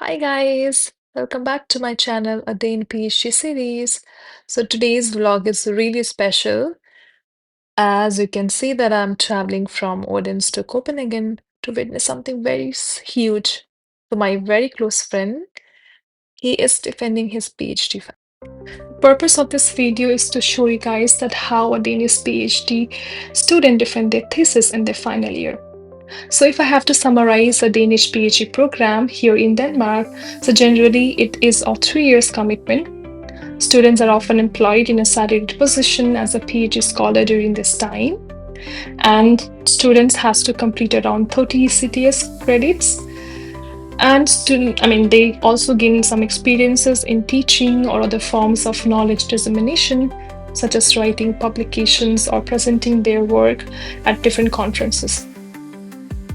Hi guys, welcome back to my channel, a Dane PhD series. So today's vlog is really special as you can see that I'm traveling from Odense to Copenhagen to witness something very huge. So my very close friend, he is defending his PhD. Purpose of this video is to show you guys that how a Danish PhD student defend their thesis in their final year. So if I have to summarize a Danish PhD program here in Denmark, so generally it is a 3 years commitment. Students are often employed in a salaried position as a PhD scholar during this time. And students has to complete around 30 CTS credits. And they also gain some experiences in teaching or other forms of knowledge dissemination, such as writing publications or presenting their work at different conferences.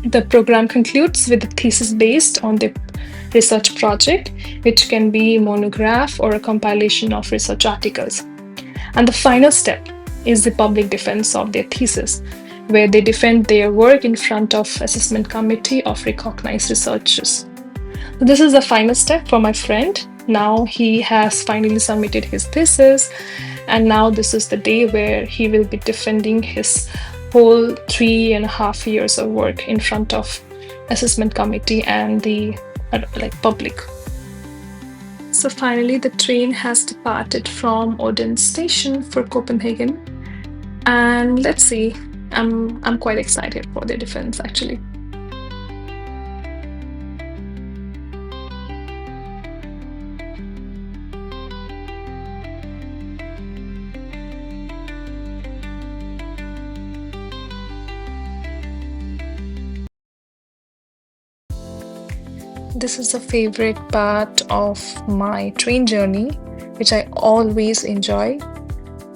The program concludes with a thesis based on the research project, which can be a monograph or a compilation of research articles. And the final step is the public defense of their thesis, where they defend their work in front of assessment committee of recognized researchers. So this is the final step for my friend. Now he has finally submitted his thesis, and now this is the day where he will be defending his whole 3.5 years of work in front of assessment committee and the public. So finally the train has departed from Odense station for Copenhagen, and let's see, I'm quite excited for the defense actually. This is a favorite part of my train journey, which I always enjoy.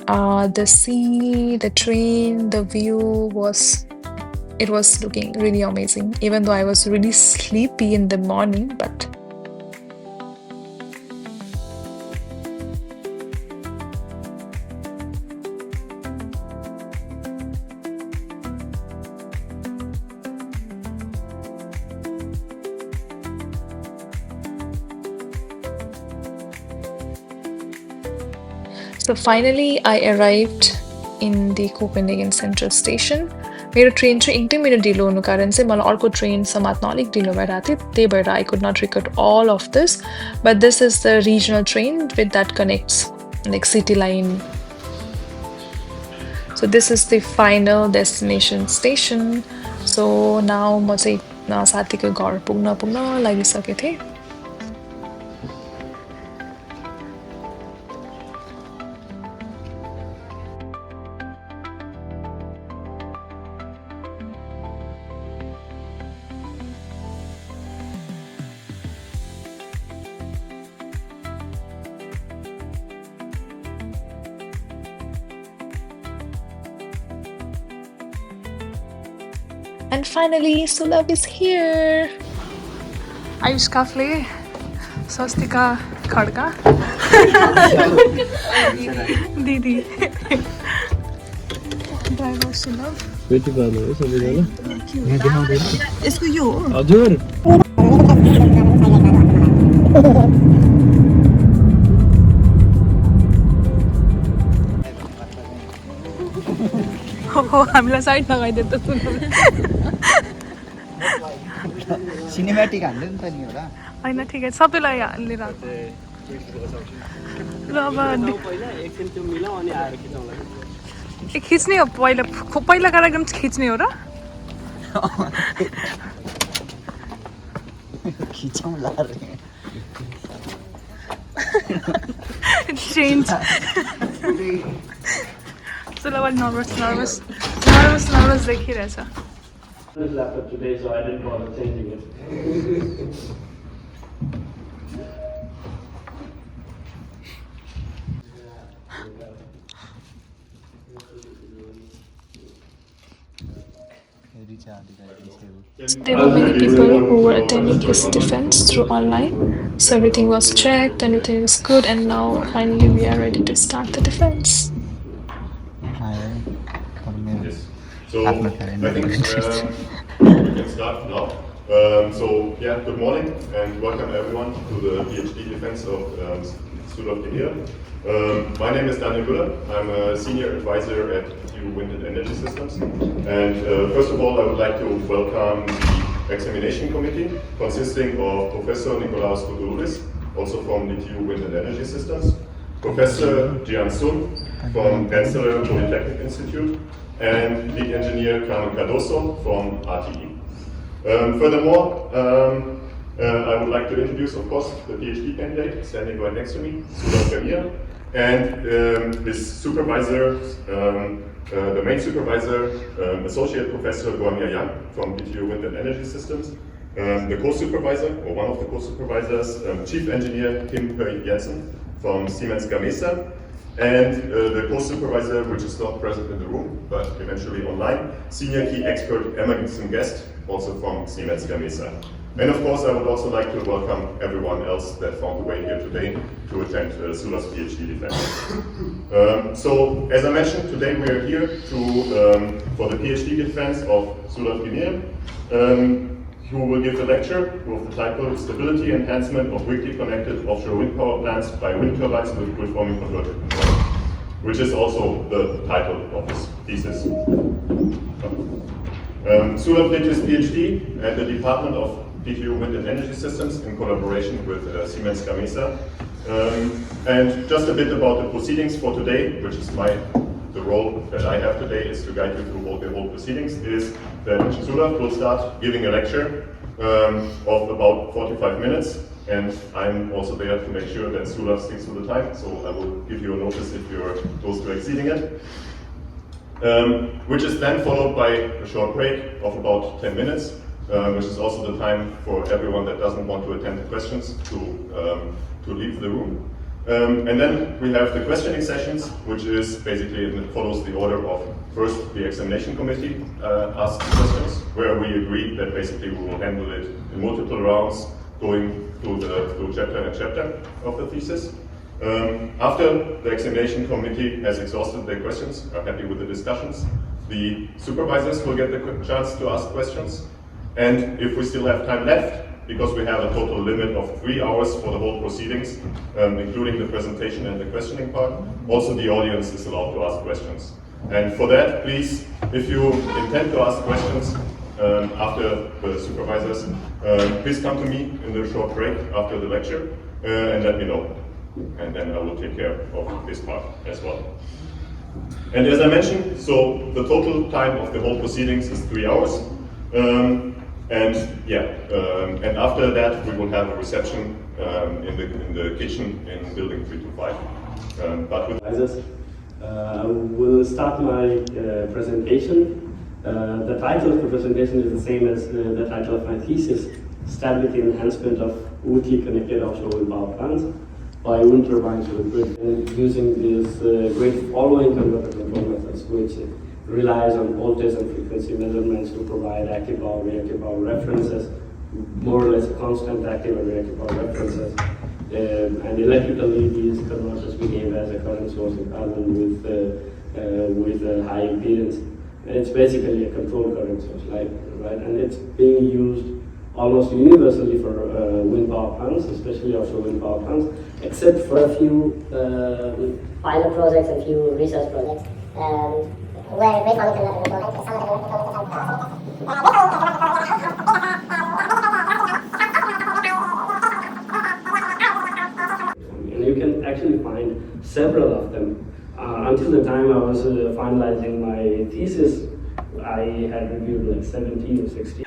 The sea, the train, the view was looking really amazing, even though I was really sleepy in the morning, but so finally I arrived in the Copenhagen Central Station. मेरो train चाहिँ 1 minute ढिलो हुनु कारण चाहिँ मलाई अर्को train समात्न अलिक ढिलो भइरहेको थियो, त्यही भएर I could not record all of this, but this is the regional train with that connects like city line. So this is the final destination station. So now म चाहिँ साथीको घर पुग्न लागिसकेको थिएँ. And finally, Sulav is here. Ayush Kafle, Swastika Khadka, Didi. Driver Sulav. Wait गर्नु है सबैजना यहाँ देखाउँदैन यसको यो हो हजुर हो हामीलाई साइड लगाइदियो त सिनेमेटिक हाल्नु नि त नि होला हैन ठिकै सबैलाई लिएर ल अब पहिला एकछिन त्यो मिलाऊ अनि आएर खिचाउँला खिच्ने हो पहिला कार्यक्रम खिच्ने हो र खिचाउँला रे change Sulav nervous देखिरहेछ. This laptop today, so I didn't bother changing it. There were many people who were attending his defense through online, so everything was checked, everything was good, and now finally we are ready to start the defense. So, I think we can start now. Good morning and welcome everyone to the PhD defense of Sulav Ghimire. My name is Daniel. I'm a senior advisor at TU Wind and Energy Systems. And first of all, I would like to welcome the examination committee consisting of Professor Nikolaos Koudouris, also from the TU Wind and Energy Systems, Professor Jian Sun from Rensselaer Polytechnic Institute, and lead engineer Carmen Cardoso from RTE. Furthermore, I would like to introduce, of course, the PhD candidate standing right next to me, Sulav Ghimire, and his supervisor, the main supervisor, Associate Professor Guangya Yang from TU Wind and Energy Systems, the co-supervisor, or one of the co-supervisors, Chief Engineer Kim Pei Jensen from Siemens Gamesa, and the co-supervisor, which is not present in the room, but eventually online, Senior Key Expert Emerson Guest, also from Siemens Gamesa. And of course, I would also like to welcome everyone else that found a way here today to attend Sulav's PhD defense. So, as I mentioned, today we are here for the PhD defense of Sulav Ghimire, who will give a lecture with the title Stability Enhancement of Weakly Connected Offshore Wind Power Plants by Wind Turbines with Grid-Forming Converter Control, which is also the title of his thesis. Sulav did his PhD at the Department of TU Wind and Energy Systems in collaboration with Siemens Gamesa. And just a bit about the proceedings for today, which is the role that I have today is to guide you through the whole proceedings, is that Sulav will start giving a lecture of about 45 minutes, and I'm also there to make sure that Sulav sticks to the time, so I will give you a notice if you're close to exceeding it. Which is then followed by a short break of about 10 minutes, which is also the time for everyone that doesn't want to attend the questions to leave the room. And then we have the questioning sessions, which is basically, it follows the order of first the examination committee asks questions, where we agree that basically we will handle it in multiple rounds, going through chapter and chapter of the thesis. After the examination committee has exhausted their questions, are happy with the discussions, the supervisors will get the chance to ask questions. And if we still have time left, because we have a total limit of 3 hours for the whole proceedings, including the presentation and the questioning part, also the audience is allowed to ask questions. And for that, please, if you intend to ask questions after the supervisors, please come to me in the short break after the lecture and let me know. And then I will take care of this part as well. And as I mentioned, so the total time of the whole proceedings is 3 hours. And after that, we will have a reception in the kitchen in building 325. I will start my presentation. The title of the presentation is the same as the title of my thesis, Stability Enhancement of Weakly Connected Offshore Wind Power Plants by Wind Turbines with Grid, and using this grid-following converter control methods, which relies on voltage and frequency measurements to provide active power, reactive power references, more or less constant active and reactive power references. And electrically, these converters behave as a current source in parallel with a high impedance. And it's basically a control current source, right? And it's being used almost universally for wind power plants, especially offshore wind power plants, except for a few pilot projects and few research projects. Where grid forming converter control and you can actually find several of them. Until the time I was finalizing my thesis, I had reviewed like 17 or 16.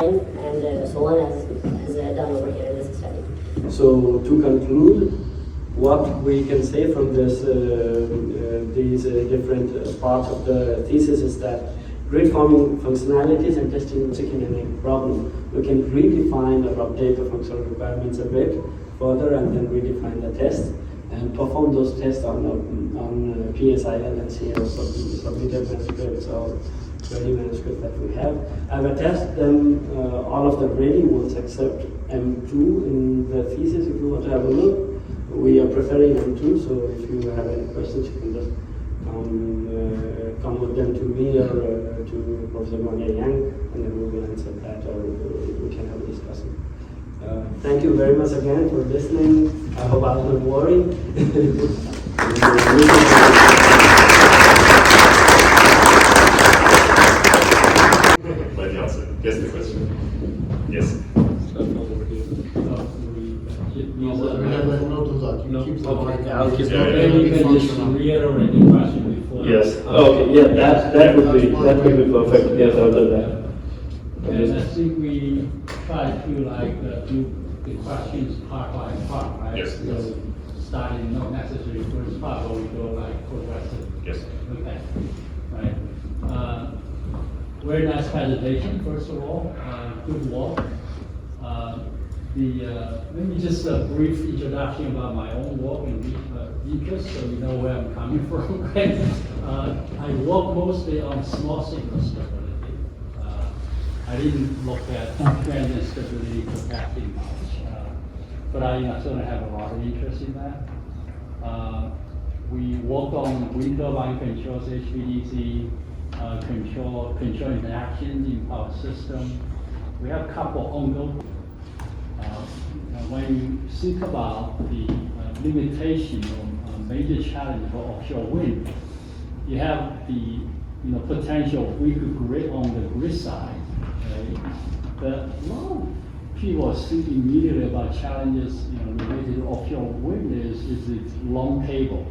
And so on as done over here in this study. So to conclude, what we can say from this, these different parts of the thesis is that grid forming functionalities and testing any problem, we can redefine or update the functional requirements a bit further and then redefine the test and perform those tests on PSIL and CO submitted manuscripts or 20 manuscripts that we have. I've attached them, all of the grading ones except M2 in the thesis if you want to have a look. We are preferring M2, so if you have any questions, you can just come with them to me or to Professor Monia Yang, and then we will answer that, or we can have a discussion. Thank you very much again for listening. I hope I was not boring. By the answer. Guess the question. Yes. I'll keep Yeah, Maybe you can just reiterate the question before. Yes. Okay. Yeah. That would be perfect. Yes, I'll do that. And I think we try to do the questions part by part, right? Yes. So starting not necessarily first part, but we go progressive. Yes. Okay. Right. Very nice presentation, first of all. Good work. Maybe just a brief introduction about my own work and interest, so you know where I'm coming from. Right? I work mostly on small signal stability. I didn't look at transient stability capacity much, but I certainly have a lot of interest in that. We worked on wind turbine controls, HVDC, control interactions in power system. We have a couple ongoing. When you think about the limitation or major challenge for offshore wind, you have the potential weak grid on the grid side. Okay? But a lot of people think immediately about challenges related to offshore wind is its long cable.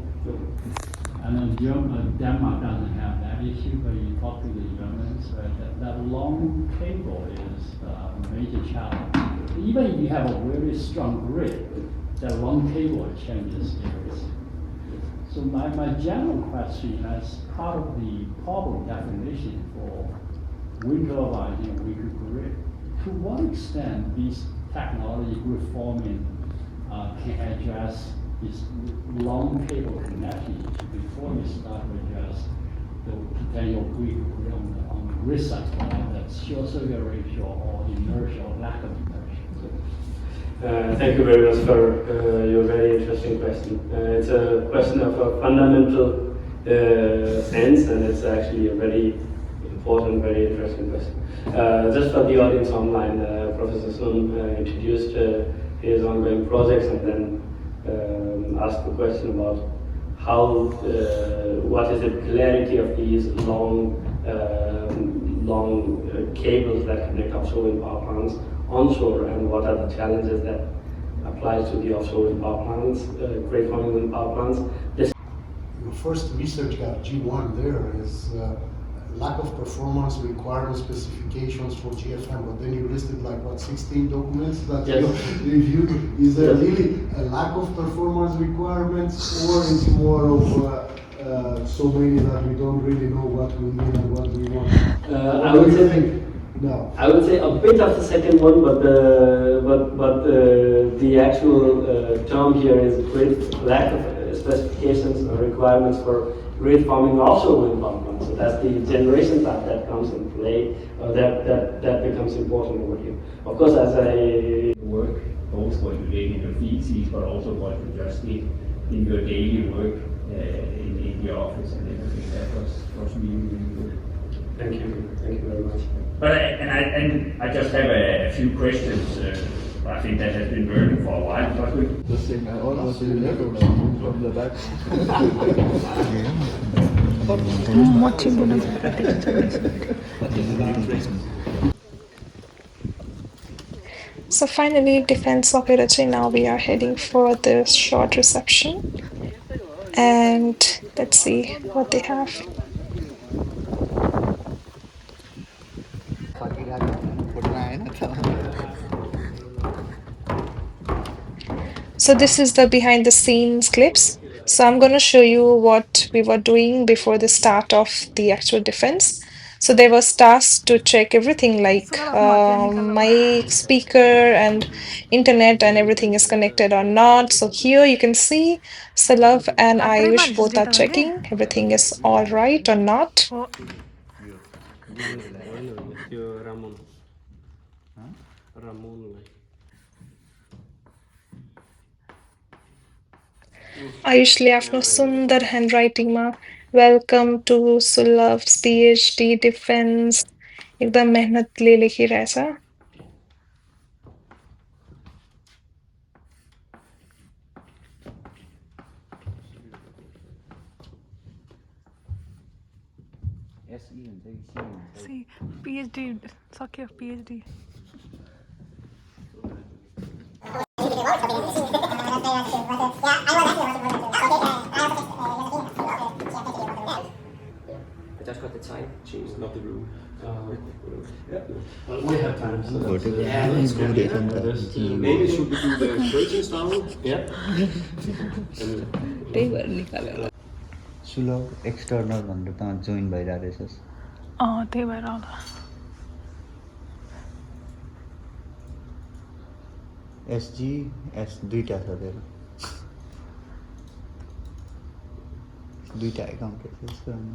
I know Denmark doesn't have that issue, but you talk to the Germans, right? That long cable is a major challenge. Even if you have a very strong grid, that long cable changes areas. So my general question, as part of the problem definition for wind turbines in weaker grid, to what extent these technology grid forming can address this long cable connection before you start to address the potential weak grid on the grid side, that's short circuit ratio or inertia or lack of inertia. Thank you very much for your very interesting question. It's a question of a fundamental sense, and it's actually a very important, very interesting question. Just for the audience online, Professor Sun introduced his ongoing projects and then asked the question about how, what is the clarity of these long cables that connect offshore wind power plants onshore, and what are the challenges that applies to the offshore wind power plants, great forming wind power plants. Your first research gap, G1 there, is lack of performance requirement specifications for GFM, but then you listed 16 documents that yes. you reviewed. Is there really a lack of performance requirements, or is more of so many that we don't really know what we need and what we want? I would say no. I would say a bit of the second one, but the actual term here is great lack of specifications or requirements for grid forming offshore wind power plants. So that's the generation part that comes in play, that becomes important over here. Of course, as I work, both what you did in your thesis, but also what you just did in your daily work in the office and everything. That was really, really good. Thank you very much. But I just have a few questions. I think that has been burning for a while. But we The thing I almost remember from the back. So finally, Defense of Irachi. Now we are heading for the short reception. And let's see what they have. So this is the behind the scenes clips. So I'm going to show you what we were doing before the start of the actual defense. So there was tasks to check everything like mic, speaker, and internet, and everything is connected or not. So here you can see Sulav and Ayush both are checking everything is all right or not. त्यो रामन रामनलाई आयुषले आफ्नो सुन्दर ह्यान्डराइटिङमा welcome to सुलभ्स PhD defence एकदम मेहनतले लेखिरहेछ। PhD सक्यो PhD I just got the time change, not the room. Well, we have time. So yeah, let's go. Maybe should we do the curtain style? Yeah. त्यही भएर निकाल्यो। सुलभ external भनेर त join भइरहेको रहेछस्। त्यही भएर होला। एसजी एस दुईटा छ तेरो, दुईटा एकाउन्ट एक्सेस गर्नु।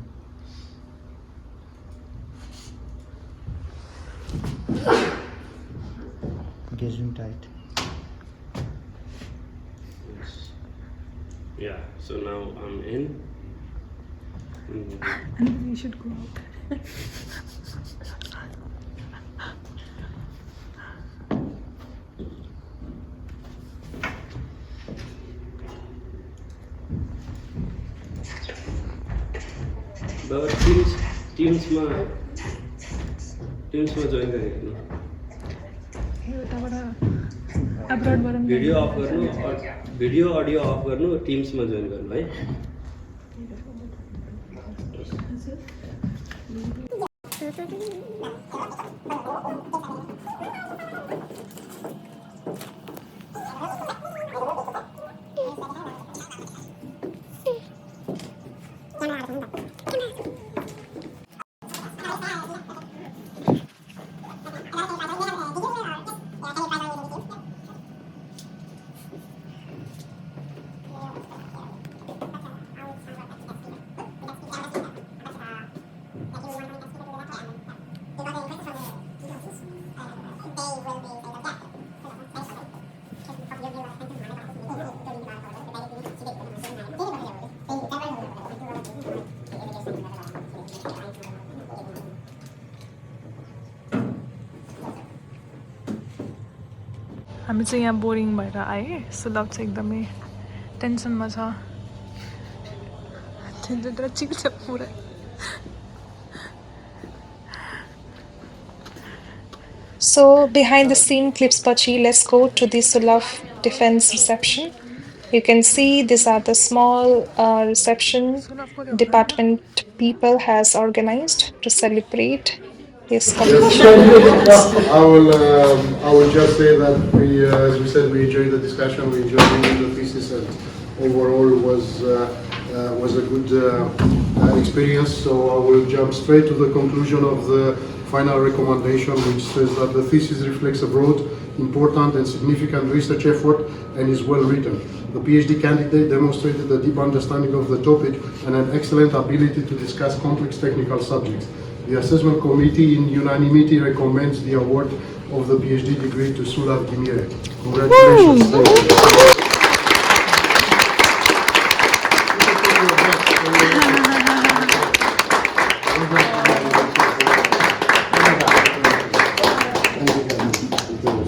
Engaging tight. Yes. Yeah. So now I'm in. And then we should go out. But teams में join करेंगे ना। भिडियो अफ गर्नु और भिडियो ऑडियो अफ गर्नु टिम्स में जोइन गर्नु है। हामी चाहिँ यहाँ बोरिङ भएर आए। सुलभ चाहिँ एकदमै टेन्सनमा छ। टेन्सन चिक्छ पुरा। So behind the scene clips pachi, let's go to the Sulav Defence reception. You can see these are the small reception department people has organized to celebrate his completion. I will just say that we, as we said, we enjoyed the discussion, we enjoyed reading the thesis, and overall was a good experience. So I will jump straight to the conclusion of the final recommendation, which says that the thesis reflects a broad, important and significant research effort and is well written. The PhD candidate demonstrated a deep understanding of the topic and an excellent ability to discuss complex technical subjects. The assessment committee in unanimity recommends the award of the PhD degree to Sulav Ghimire. Congratulations.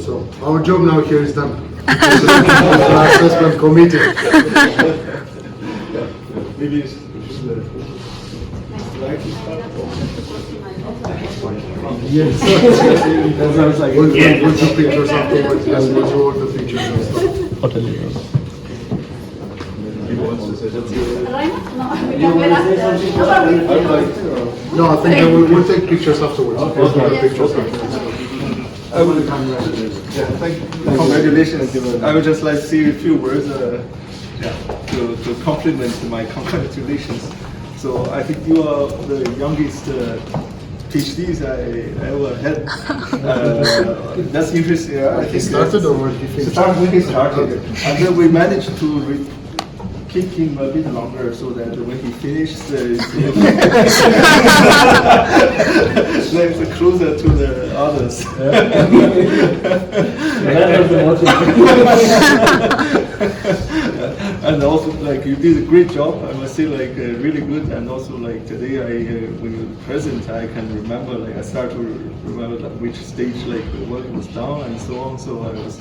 So our job now here is done. The assessment committee. Maybe Yes. That sounds like we'll do pictures afterwards. Yes, we'll do all the pictures and stuff. No, I think we'll take pictures afterwards. We'll do the pictures afterwards. I would congratulations. I would just like to say a few words to compliment my congratulations. So I think you are the youngest PhDs I ever had. That's interesting. I think He started or he finished? He started, and then we managed to keep him a bit longer so that when he finishes, it's closer to the others. And also, like, you did a great job. I must say, like, really good. And also, like, today, when you present, I can remember, like, I start to remember like, which stage, like, the work was done and so on. So I was,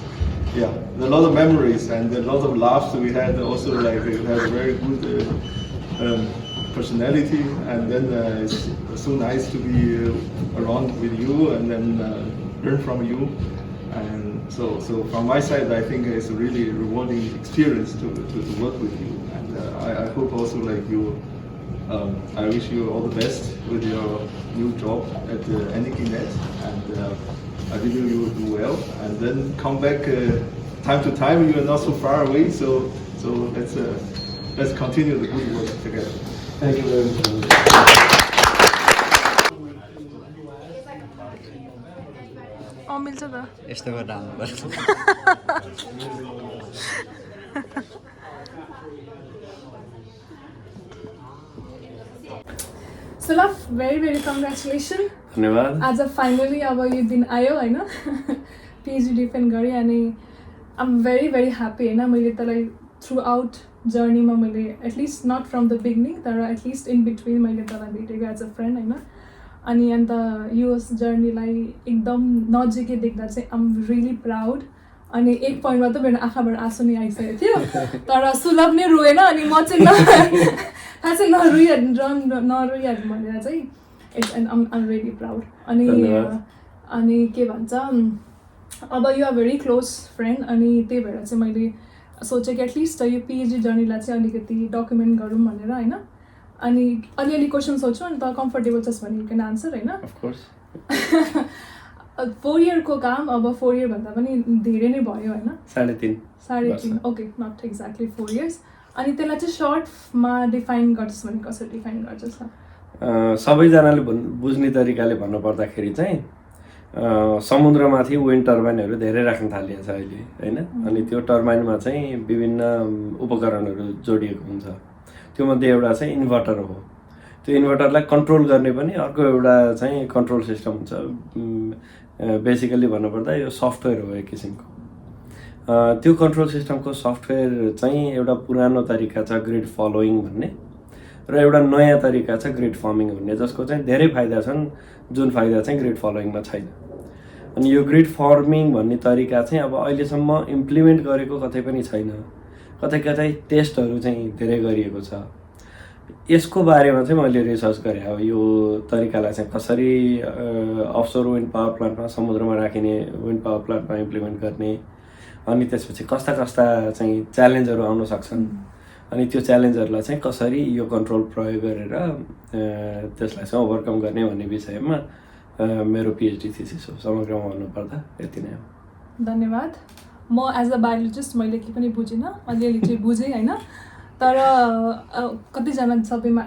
yeah, a lot of memories and a lot of laughs we had. Also, like, we had a very good personality. And then it's so nice to be around with you and then learn from you. And so from my side, I think it's a really rewarding experience to work with you. And I hope also, like, you, I wish you all the best with your new job at Enikinet. And I believe you will do well. And then come back time to time. You are not so far away. So let's continue the good work together. Thank you very much. मिल्छ त यस्तो गर्दा आउनुपर्छ Sulav, very congratulations. धन्यवाद. As a finally अब यो दिन आयो हैन PhD defend गरे अनि I'm very happy हैन मैले तलाई throughout journey मा मैले at least not from the beginning तर at least in between मैले तलाई भेटेको as a friend हैन अनि अन्त यो जर्नीलाई एकदम नजिकै देख्दा चाहिँ I'm really proud. अनि एक पोइन्टमा त मेरो आँखाबाट आँसु नै आइसकेको थियो तर सुलभ नै रोएन अनि म चाहिँ खासै नरोइहाल्नु भनेर चाहिँ it's end I'm really proud. अनि के भन्छ अब you are very close friend अनि त्यही भएर चाहिँ मैले सोचेँ कि एटलिस्ट यो PhD जर्नीलाई चाहिँ अलिकति डकुमेन्ट गरौँ भनेर होइन अनि अलिअलि क्वेसन सोध्छु अनि त कम्फर्टेबल छस् भने यु क्यान आन्सर होइन 4 इयरको काम अब 4 इयर भन्दा पनि धेरै नै भयो होइन 3.5 ओके नट एक्ज्याक्टली 4 इयर्स अनि त्यसलाई चाहिँ सर्टमा डिफाइन गर्छस् भने कसरी डिफाइन गर्छस् सबैजनाले बुझ्ने तरिकाले भन्नुपर्दाखेरि चाहिँ समुद्रमाथि विन्ड टर्बाइनहरू धेरै राख्न थालिएको छ अहिले होइन अनि त्यो टर्बाइनमा चाहिँ विभिन्न उपकरणहरू जोडिएको हुन्छ त्योमध्ये एउटा चाहिँ इन्भर्टर हो त्यो इन्भर्टरलाई कन्ट्रोल गर्ने पनि अर्को एउटा चाहिँ कन्ट्रोल सिस्टम हुन्छ बेसिकली भन्नुपर्दा यो सफ्टवेयर हो एक किसिमको त्यो कन्ट्रोल सिस्टमको सफ्टवेयर चाहिँ एउटा पुरानो तरिका छ ग्रिड फलोइङ भन्ने र एउटा नयाँ तरिका छ ग्रिड फर्मिङ भन्ने जसको चाहिँ धेरै फाइदा छन् जुन फाइदा चाहिँ ग्रिड फलोइङमा छैन अनि यो ग्रिड फर्मिङ भन्ने तरिका चाहिँ अब अहिलेसम्म इम्प्लिमेन्ट गरेको कतै पनि छैन कतै टेस्टहरू चाहिँ धेरै गरिएको छ यसको बारेमा चाहिँ मैले रिसर्च गरेँ अब यो तरिकालाई चाहिँ कसरी अफसोर विन्ड पावर प्लान्टमा समुद्रमा राखिने विन्ड पावर प्लान्टमा इम्प्लिमेन्ट गर्ने अनि त्यसपछि कस्ता चाहिँ च्यालेन्जहरू आउन सक्छन् अनि त्यो च्यालेन्जहरूलाई चाहिँ कसरी यो कन्ट्रोल प्रयोग गरेर त्यसलाई चाहिँ ओभरकम गर्ने भन्ने विषयमा मेरो PhD थिसिस हो समग्रमा भन्नुपर्दा यति नै हो धन्यवाद म एज अ बायोलोजिस्ट मैले के पनि बुझिनँ अलिअलि चाहिँ बुझेँ होइन तर कतिजना सबैमा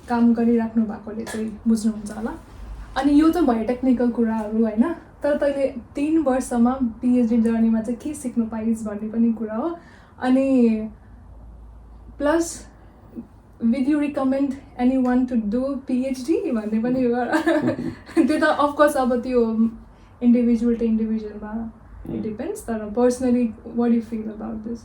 काम गरिराख्नु भएकोले चाहिँ बुझ्नुहुन्छ होला अनि यो त भयो टेक्निकल कुराहरू होइन तर तैँले 3 वर्षमा PhD जर्नीमा चाहिँ के सिक्नु पाइस् भन्ने पनि कुरा हो अनि plus will you recommend anyone to do PhD भन्ने पनि त्यो त अफकोर्स अब त्यो इन्डिभिजुअल टु इन्डिभिजुअलमा इट डिपेन्ड्स तर personally what you feel about this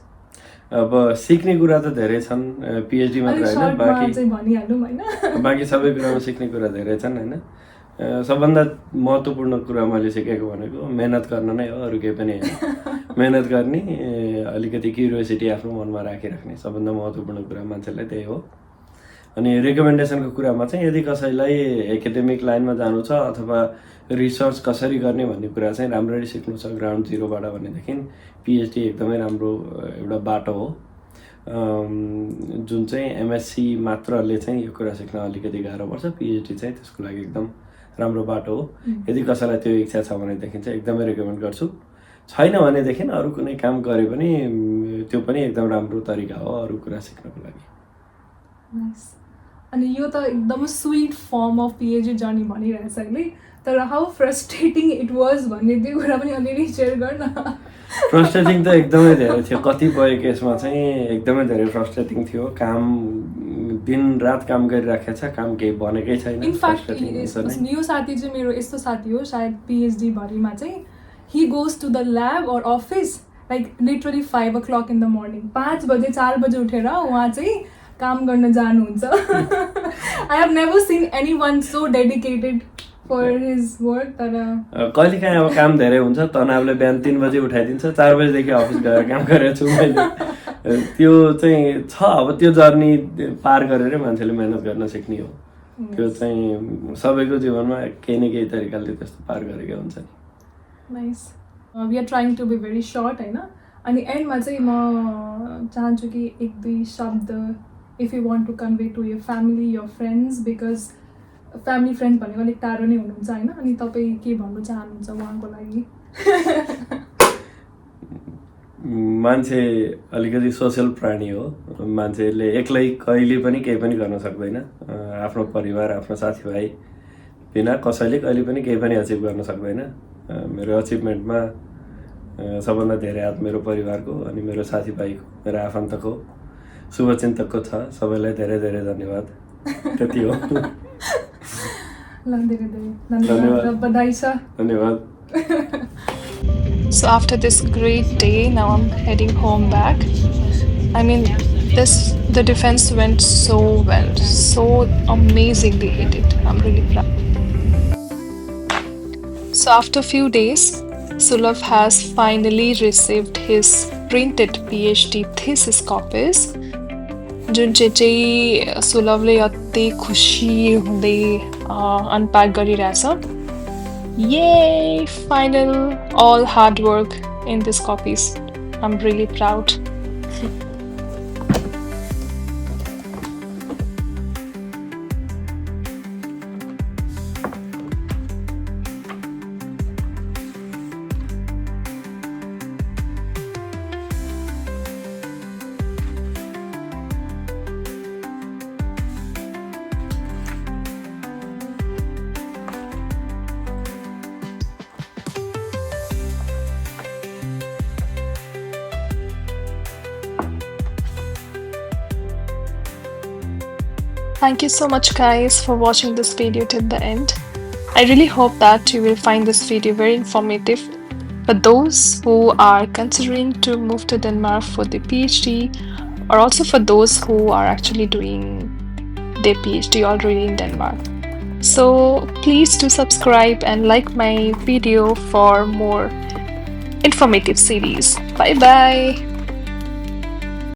अब सिक्ने कुरा त धेरै छन् PhD मात्र होइन बाँकी सबै कुरामा सिक्ने कुरा धेरै छन् होइन सबभन्दा महत्त्वपूर्ण कुरा मैले सिकेको भनेको मेहनत गर्न नै हो अरू केही पनि होइन मेहनत गर्ने अलिकति क्युरियोसिटी आफ्नो मनमा राखिराख्ने सबभन्दा महत्त्वपूर्ण कुरा मान्छेलाई त्यही हो अनि रिकमेन्डेसनको कुरामा चाहिँ यदि कसैलाई एकाडेमिक लाइनमा जानु छ अथवा रिसर्च कसरी गर्ने भन्ने कुरा चाहिँ राम्ररी सिक्नु छ ग्राउन्ड जिरोबाट भनेदेखि PhD एकदमै राम्रो एउटा बाटो हो जुन चाहिँ MSc मात्रले चाहिँ यो कुरा सिक्न अलिकति गाह्रो पर्छ PhD चाहिँ त्यसको लागि एकदम राम्रो बाटो हो यदि कसैलाई त्यो इच्छा छ भनेदेखि चाहिँ एकदमै रिकमेन्ड गर्छु छैन भनेदेखि अरू कुनै काम गरे पनि त्यो पनि एकदम राम्रो तरिका हो अरू कुरा सिक्नको लागि अनि यो त एकदम sweet form of PhD journey भनिरहेछ अहिले तर हाउ फ्रस्ट्रेटिङ इट वाज भन्ने त्यो कुरा पनि अलिअलि सेयर गर्न फ्रस्ट्रेटिङ त एकदमै धेरै थियो, कतिपय केसमा चाहिँ एकदमै धेरै फ्रस्ट्रेटिङ थियो। काम दिन रात काम गरिराखेको छ, काम केही बनेकै छैन। इनफ्याक्ट frustrating हुन्छ नै। यो साथी चाहिँ मेरो यस्तो साथी हो सायद पिएचडी भरिमा चाहिँ he goes to the lab or office like literally 5 o'clock in the morning 5 बजे 4 बजे उठेर उहाँ चाहिँ काम गर्न जानुहुन्छ। I have never seen anyone so dedicated for his work तर कहिलेकाहीँ अब काम धेरै हुन्छ, तनावले बिहान 3 बजे उठाइदिन्छ, 4 बजेदेखि अफिस गएर काम गरेको छु मैले। त्यो चाहिँ छ, अब त्यो जर्नी पार गरेरै मान्छेले मेहनत गर्न सिक्ने हो। त्यो चाहिँ सबैको जीवनमा केही न केही तरिकाले त्यस्तो पार गरेको हुन्छ नि। Nice. We are trying to be very short होइन, अनि एन्डमा चाहिँ म चाहन्छु कि एक दुई शब्द if you want to convey to your family your friends, because family friend भनेको अलिक टाढो नै हुनुहुन्छ होइन, अनि तपाईँ के भन्नु चाहनुहुन्छ उहाँको लागि? मान्छे अलिकति सोसल प्राणी हो। मान्छेले एक्लै कहिले पनि केही पनि गर्न सक्दैन। आफ्नो परिवार, आफ्नो साथीभाइ बिना कसैले कहिले पनि केही पनि अचिभ गर्न सक्दैन। मेरो अचिभमेन्टमा सबभन्दा धेरै हात मेरो परिवारको, अनि मेरो साथीभाइको, मेरो आफन्तको, शुभचिन्तकको छ। सबैलाई धेरै धेरै धन्यवाद। त्यति हो। ल धेरै धेरै धन्यवाद र बधाई छ। धन्यवाद। So after this great day, now I'm heading home back. I mean, the defense went so well, so amazingly he did. I'm really proud. So after a few days, Sulav has finally received his printed PhD thesis copies. जुन चाहिँ सुलभले अति खुसी हुँदै unpack गरिरहेछ। Yay! Final, all hard work in these copies. I'm really proud. Thank you so much guys for watching this video till the end. I really hope that you will find this video very informative for those who are considering to move to Denmark for the PhD, or also for those who are actually doing their PhD already in Denmark. So please do subscribe and like my video for more informative series. Bye bye.